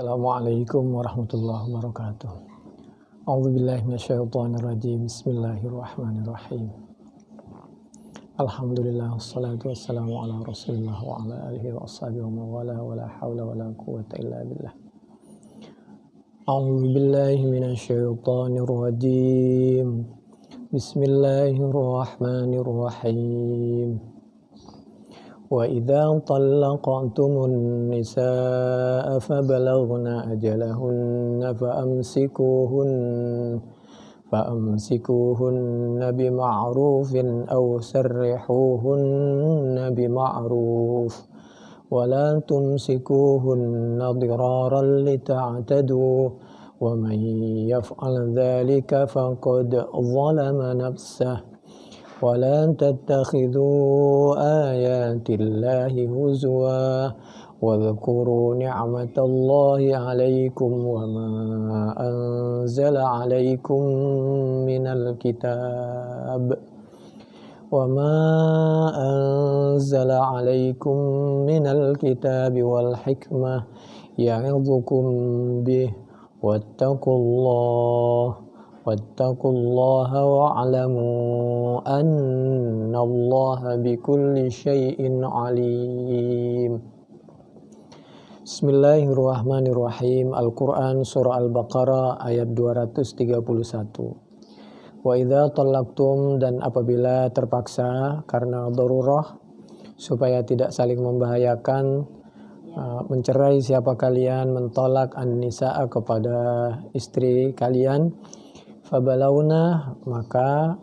Assalamualaikum warahmatullahi wabarakatuh. A'udzubillahi minasyaitonirrajim. Bismillahirrahmanirrahim. Alhamdulillah wassalatu wassalamu ala Rasulillah wa ala alihi wa ashabihi wa mawala wa la haula wa la quwwata illa billah. A'udzubillahi minasyaitonirrajim. Bismillahirrahmanirrahim. وَإِذَا طَلَّقْتُمُ النِّسَاءَ فَبَلَغْنَ أَجَلَهُنَّ فَأَمْسِكُوهُنَّ بِمَعْرُوفٍ أَوْ سَرِّحُوهُنَّ بِمَعْرُوفٍ وَلَا تُمْسِكُوهُنَّ ضِرَارًا لِتَعْتَدُوا وَمَنْ يَفْعَلْ ذَلِكَ فَقَدْ ظَلَمَ نَفْسَهُ ولا تتخذوا آيات الله هزوا واذكروا نعمة الله عليكم وما أنزل عليكم من الكتاب والحكمة يعظكم به واتقوا الله واعلموا أن الله بكل شيء عليم. Bismillahirrahmanirrahim. Al-Quran Surah Al-Baqarah ayat 231. Wa idza talaqtum, dan apabila terpaksa karena darurah supaya tidak saling membahayakan, mencerai siapa kalian, mentolak an-nisa'a kepada istri kalian, fabalauna, maka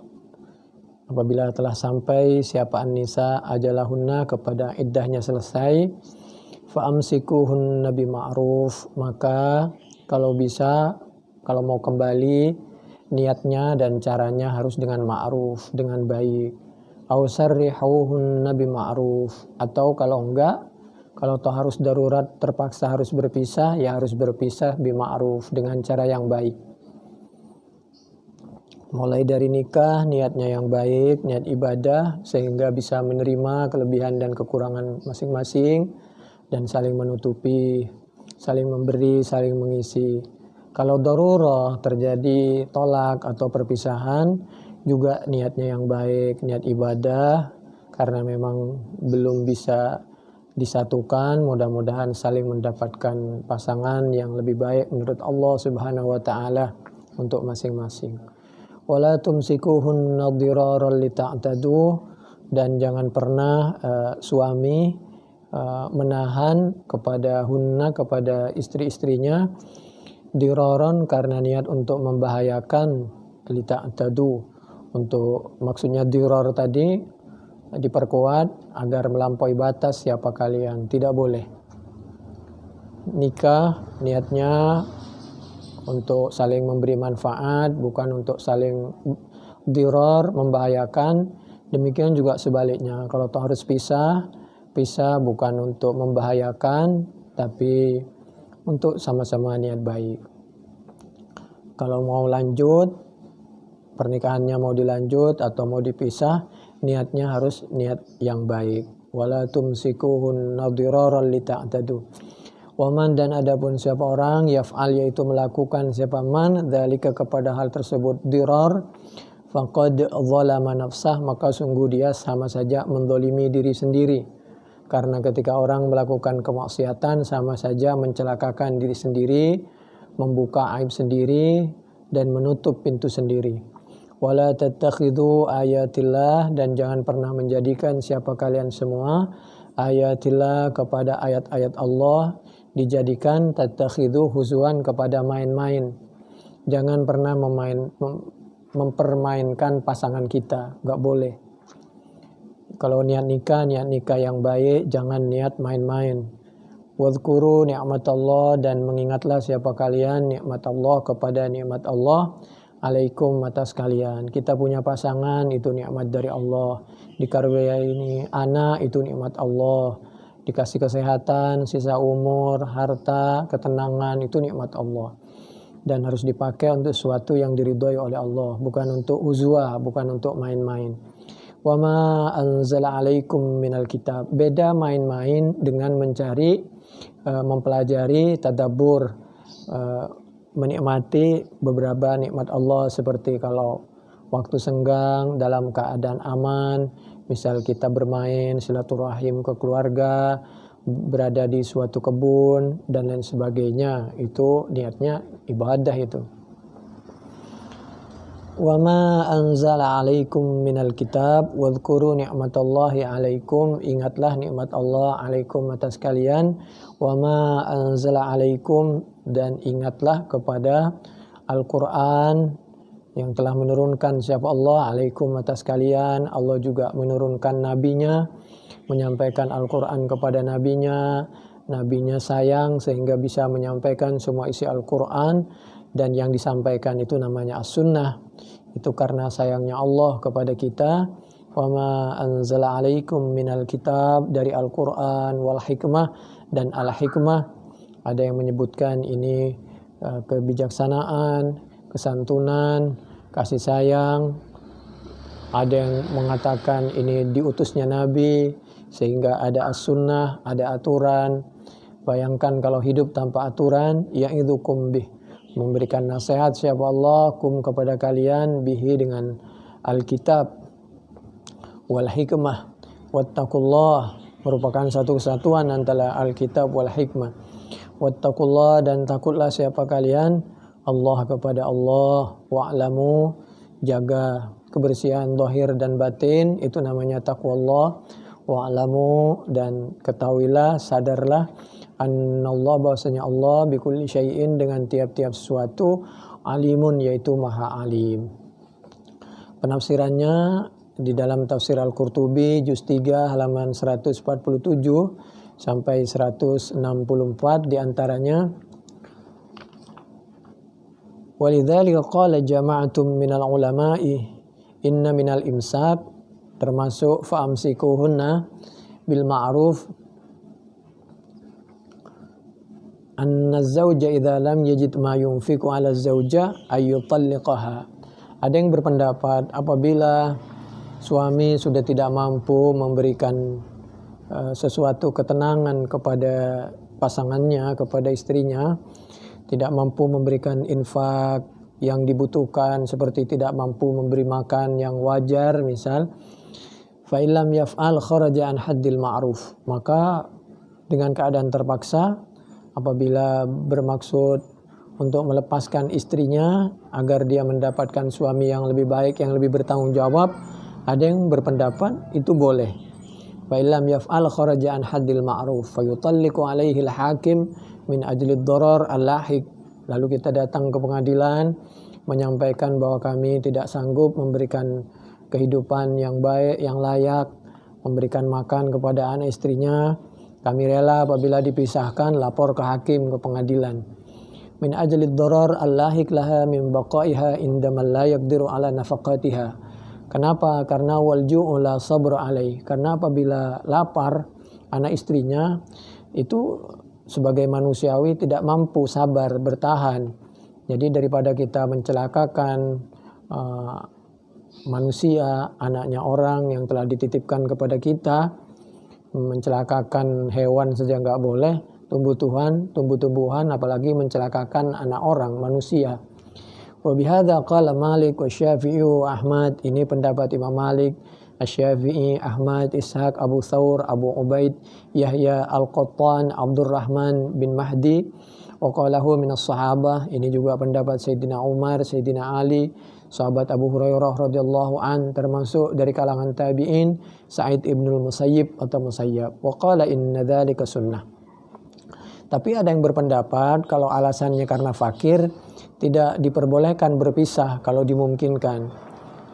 apabila telah sampai siapa an-nisa ajalahunna kepada iddahnya selesai, fa'amsikuhunna bima'ruf, maka kalau bisa, kalau mau kembali, niatnya dan caranya harus dengan ma'ruf, dengan baik. Aw sarrihuhunna bima'ruf, atau kalau enggak, kalau toh harus darurat terpaksa harus berpisah, ya harus berpisah bima'ruf, dengan cara yang baik. Mulai dari nikah, niatnya yang baik, niat ibadah, sehingga bisa menerima kelebihan dan kekurangan masing-masing, dan saling menutupi, saling memberi, saling mengisi. Kalau darurah terjadi tolak atau perpisahan, juga niatnya yang baik, niat ibadah, karena memang belum bisa disatukan, mudah-mudahan saling mendapatkan pasangan yang lebih baik menurut Allah Subhanahu wa taala untuk masing-masing. Wala tumsikuhunna dhiraran lita'tadu, dan jangan pernah suami menahan kepada istri-istrinya diraran, karena niat untuk membahayakan, lita'tadu, untuk maksudnya dirar tadi diperkuat agar melampaui batas siapa kalian, tidak boleh. Nikah niatnya untuk saling memberi manfaat, bukan untuk saling dirar, membahayakan. Demikian juga sebaliknya, kalau toh harus pisah bukan untuk membahayakan, tapi untuk sama-sama niat baik. Kalau mau lanjut, pernikahannya mau dilanjut atau mau dipisah, niatnya harus niat yang baik. Wala tumsikuhunna dhiraran lita'tadu. Waman, dan adapun siapa orang yaf'al, yaitu melakukan siapa man dzalika, kepada hal tersebut, dirar, faqad zalama nafsah, maka sungguh dia sama saja mendolimi diri sendiri. Karena ketika orang melakukan kemaksiatan, sama saja mencelakakan diri sendiri, membuka aib sendiri, dan menutup pintu sendiri. Wala tattakhidhu ayatillah, dan jangan pernah menjadikan siapa kalian semua ayatillah, kepada ayat-ayat Allah, dijadikan tattakhidhu huzuan, kepada main-main. Jangan pernah mempermainkan pasangan kita, enggak boleh. Kalau niat nikah yang baik, jangan niat main-main. Wadhkuru ni'matallah, dan mengingatlah siapa kalian nikmat Allah, kepada nikmat Allah alaikum, atas kalian. Kita punya pasangan, itu nikmat dari Allah. Dikaruniai anak, itu nikmat Allah. Dikasih kesehatan, sisa umur, harta, ketenangan, itu nikmat Allah. Dan harus dipakai untuk sesuatu yang diridhoi oleh Allah, bukan untuk uzwa, bukan untuk main-main. Wa ma anzala alaikum minal kitab. Beda main-main dengan mencari mempelajari tadabbur, menikmati beberapa nikmat Allah seperti kalau waktu senggang dalam keadaan aman, misal kita bermain silaturahim ke keluarga, berada di suatu kebun dan lain sebagainya, itu niatnya ibadah itu. Wa ma anzala 'alaikum minal kitab wadhkuru ni'matallahi 'alaikum, ingatlah nikmat Allah 'alaikum atas kalian, wa ma anzala 'alaikum, dan ingatlah kepada Al-Qur'an yang telah menurunkan siapa Allah 'alaikum atas kalian. Allah juga menurunkan nabinya, menyampaikan Al-Qur'an kepada nabinya. Nabinya sayang sehingga bisa menyampaikan semua isi Al-Qur'an, dan yang disampaikan itu namanya as-sunnah. Itu karena sayangnya Allah kepada kita. Wa ma anzala 'alaikum minal kitab, dari Al-Qur'an, wal hikmah, dan al-hikmah. Ada yang menyebutkan ini kebijaksanaan, kesantunan, kasih sayang. Ada yang mengatakan ini diutusnya Nabi, sehingga ada as-sunnah, ada aturan. Bayangkan kalau hidup tanpa aturan, ya'idzukum bih, memberikan nasihat siapa Allah kum kepada kalian, bihi dengan Alkitab, wal hikmah, wattaqullah, merupakan satu kesatuan antara Alkitab wal hikmah. Wattaqullah, dan takutlah siapa kalian, Allah kepada Allah, wa'lamu, jaga kebersihan zahir dan batin, itu namanya taqwallah. Wa'lamu, dan ketahuilah, sadarlah, annallah, bahwasanya Allah bikulli syai'in, dengan tiap-tiap sesuatu, alimun, yaitu maha alim. Penafsirannya di dalam tafsir Al-Qurtubi juz 3 halaman 147 sampai 164, diantaranya walidzalika qala jama'atum minal ulama'i inna minal imsak, termasuk fa'amsikuhunna bil ma'ruf, anna zawja idza lam yajid ma yunfiqu 'ala zawja ayyutalliqaha. Ada yang berpendapat apabila suami sudah tidak mampu memberikan sesuatu ketenangan kepada pasangannya, kepada istrinya, tidak mampu memberikan infak yang dibutuhkan, seperti tidak mampu memberi makan yang wajar misal, fa illam yaf'al kharaja an haddil ma'ruf, maka dengan keadaan terpaksa, apabila bermaksud untuk melepaskan istrinya agar dia mendapatkan suami yang lebih baik, yang lebih bertanggung jawab, ada yang berpendapat itu boleh. Fa illam yaf'al kharaja an haddil ma'ruf fa yutalliqu alaihi al-hakim min ajli ad-darar al-lahiq. Lalu kita datang ke pengadilan menyampaikan bahwa kami tidak sanggup memberikan kehidupan yang baik, yang layak, memberikan makan kepada anak istrinya. Kami rela apabila dipisahkan, lapor ke hakim, ke pengadilan. Min ajli ad-darar al-lahiq laha min baqaiha indaman la yaqdiru ala nafaqatiha. Kenapa? Karena wal ju'u la sabr alaih. Karena apabila lapar anak istrinya, itu sebagai manusiawi tidak mampu sabar, bertahan. Jadi daripada kita mencelakakan manusia, anaknya orang yang telah dititipkan kepada kita, mencelakakan hewan saja nggak boleh, tumbuh-tumbuhan, apalagi mencelakakan anak orang, manusia. Wa bihadza qala Malik wa Syafi'i wa Ahmad. Ini pendapat Imam Malik, Asy-Syafi'i, Ahmad, Ishaq, Abu Thawr, Abu Ubaid, Yahya Al-Qattan, Abdurrahman bin Mahdi. Wa qalahu minas sahabah. Ini juga pendapat Sayyidina Umar, Sayyidina Ali, sahabat Abu Hurairah radhiyallahu an, termasuk dari kalangan tabi'in Sa'id ibnul Musayyib atau Musayyab. Wa qala inna dzalika sunnah. Tapi ada yang berpendapat kalau alasannya karena fakir, tidak diperbolehkan berpisah kalau dimungkinkan.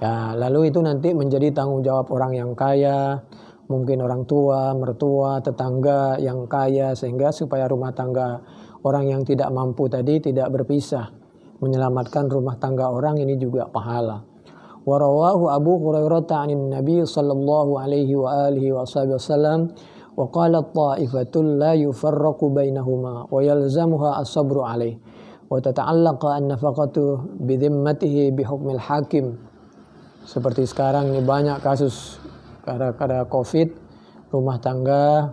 Ya, lalu itu nanti menjadi tanggung jawab orang yang kaya, mungkin orang tua, mertua, tetangga yang kaya, sehingga supaya rumah tangga orang yang tidak mampu tadi tidak berpisah. Menyelamatkan rumah tangga orang ini juga pahala. Wa rawahu Abu Hurairah 'anin Nabi sallallahu alaihi wa alihi wasallam wa qala ta'ifatul la yufarraqu bainahuma wa yalzamuha as-sabru alaihi wa tata'allaqa an-nafaqatu bi dhimmatihi bi hukmil hakim. Seperti sekarang ini banyak kasus gara-gara Covid, rumah tangga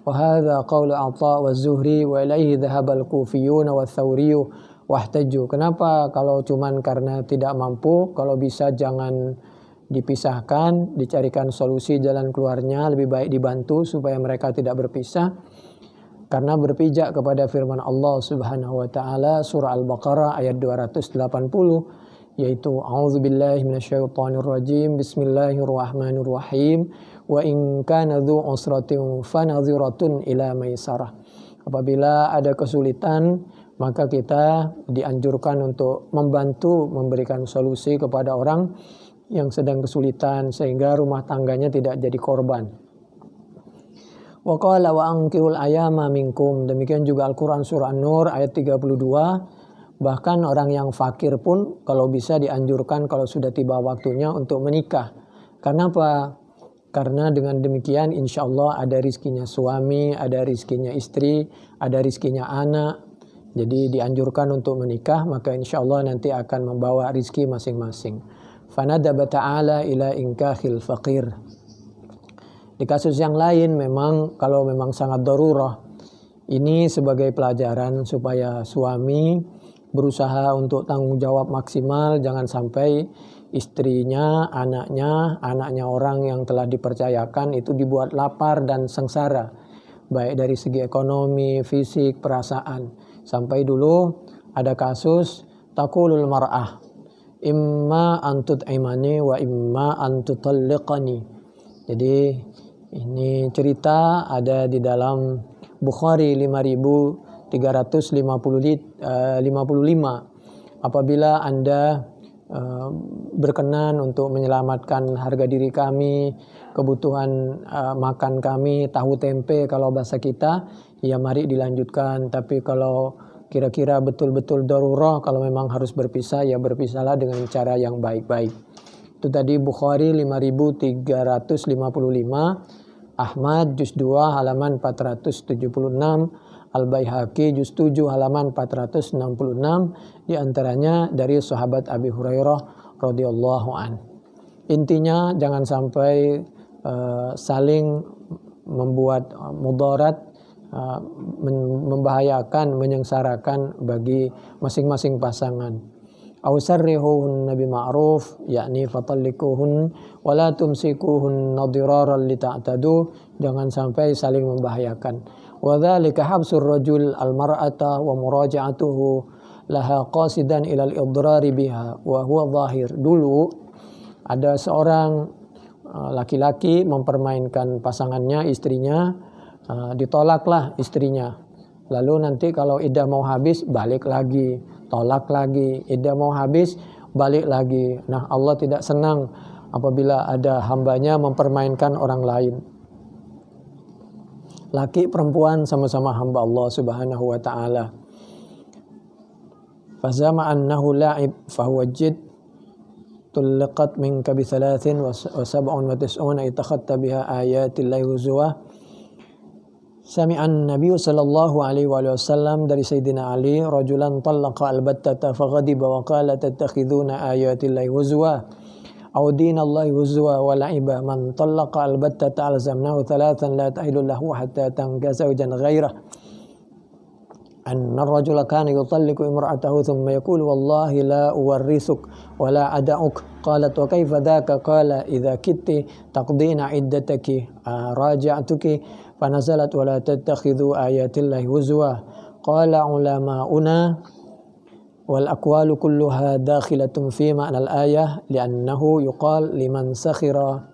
wa hadza qaulu Atha wa Zuhri wa ilaihi dhahaba al-Kufiyyun wa Thawri wahtaju. Kenapa kalau cuman karena tidak mampu, kalau bisa jangan dipisahkan, dicarikan solusi jalan keluarnya, lebih baik dibantu supaya mereka tidak berpisah. Karena berpijak kepada firman Allah Subhanahu wa taala surah Al-Baqarah ayat 280 yaitu a'udzubillahi minasyaitonir rajim bismillahirrahmanirrahim wa in kana dzu usratin fanadhiratun ila maisarah. Apabila ada kesulitan, maka kita dianjurkan untuk membantu memberikan solusi kepada orang yang sedang kesulitan sehingga rumah tangganya tidak jadi korban. Wa qala wa anqihul ayama minkum. Demikian juga Al-Qur'an surah An-Nur ayat 32. Bahkan orang yang fakir pun kalau bisa dianjurkan kalau sudah tiba waktunya untuk menikah. Karena apa? Karena dengan demikian insya Allah ada rizkinya suami, ada rizkinya istri, ada rizkinya anak. Jadi dianjurkan untuk menikah, maka insya Allah nanti akan membawa rizki masing-masing. Fanadaba ta'ala ila inkahil faqir. Di kasus yang lain memang kalau memang sangat darurah, ini sebagai pelajaran supaya suami berusaha untuk tanggung jawab maksimal, jangan sampai istrinya, anaknya orang yang telah dipercayakan itu dibuat lapar dan sengsara, baik dari segi ekonomi, fisik, perasaan. Sampai dulu ada kasus taqulul mar'ah imma an tut'imani wa imma an tutalliqani. Jadi ini cerita ada di dalam Bukhari 5355. Apabila Anda berkenan untuk menyelamatkan harga diri kami, kebutuhan makan kami, tahu tempe kalau bahasa kita, ya mari dilanjutkan. Tapi kalau kira-kira betul-betul darurah, kalau memang harus berpisah, ya berpisahlah dengan cara yang baik-baik. Itu tadi Bukhari 5355, Ahmad juz 2 halaman 476, Al-Baihaqi juz 7 halaman 466, di antaranya dari sahabat Abi Hurairah radhiyallahu an. Intinya jangan sampai saling membuat mudarat, membahayakan, menyengsarakan bagi masing-masing pasangan. Aw sarrihuhunna bima'ruf, yakni fatallikuhun wa la tumsikuhunna diraran lita'tadu, jangan sampai saling membahayakan. Wa dzalika habsur rajul al-mar'ata wa muraja'atuhu laha qasidan ila al-idrari biha wa huwa zahir. Dulu ada seorang laki-laki mempermainkan pasangannya, istrinya, ditolaklah istrinya. Lalu nanti kalau iddah mau habis balik lagi, tolak lagi, iddah mau habis balik lagi. Nah, Allah tidak senang apabila ada hambanya mempermainkan orang lain. Laki perempuan sama-sama hamba Allah Subhanahu wa taala. Fazama annahu la'ib fahuwa jid tulqat minka bi 93 itakhatta biha ayatillahi huzwa. Sami'an Nabi sallallahu alaihi wasallam dari Sayyidina Ali, rajulan talaqa albattata faghadiba wa qala tattakhiduna ayatillahi huzwa aw dinallahi huzwa wa la'iba. Man talaqa albattata alzamnahu thalathan la tahilu lahu hatta tankaza zawjan ghairah. Anna ar-rajula kana yutalliqu imra'atahu thumma yaqulu wallahi la uwarrisuk wa la ada'uk. Qalat wa kayfa dhaka? Qala idza kitti taqdina iddataki raja'tuki fanazalat wa la tattakhidhu ayatillahi huzwa. Qala ulama'una wal aqwalu kulluha dakhilatun fi ma'na al-ayah li'annahu yuqal liman sakhira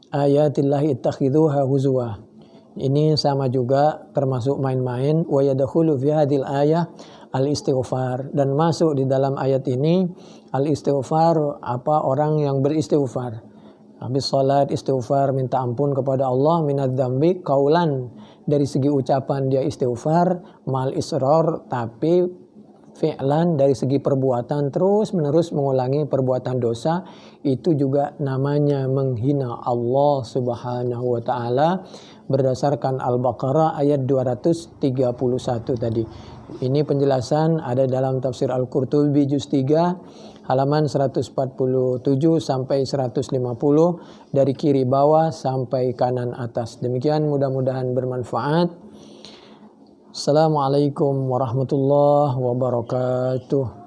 ayatillahi ittakhidhuha huzwa. Ini sama juga termasuk main-main. Wa yadkhulu fi hadhil ayah al-istighfar, dan masuk di dalam ayat ini al-istighfar, apa orang yang beristighfar. Habis salat istighfar, minta ampun kepada Allah, minadz dzambi qaulan, dari segi ucapan dia istighfar, mal israr, tapi fi'lan dari segi perbuatan terus menerus mengulangi perbuatan dosa, itu juga namanya menghina Allah Subhanahu wa taala, berdasarkan Al-Baqarah ayat 231 tadi. Ini penjelasan ada dalam tafsir Al-Qurtubi juz 3 halaman 147 sampai 150 dari kiri bawah sampai kanan atas. Demikian, mudah-mudahan bermanfaat. Assalamualaikum warahmatullahi wabarakatuh.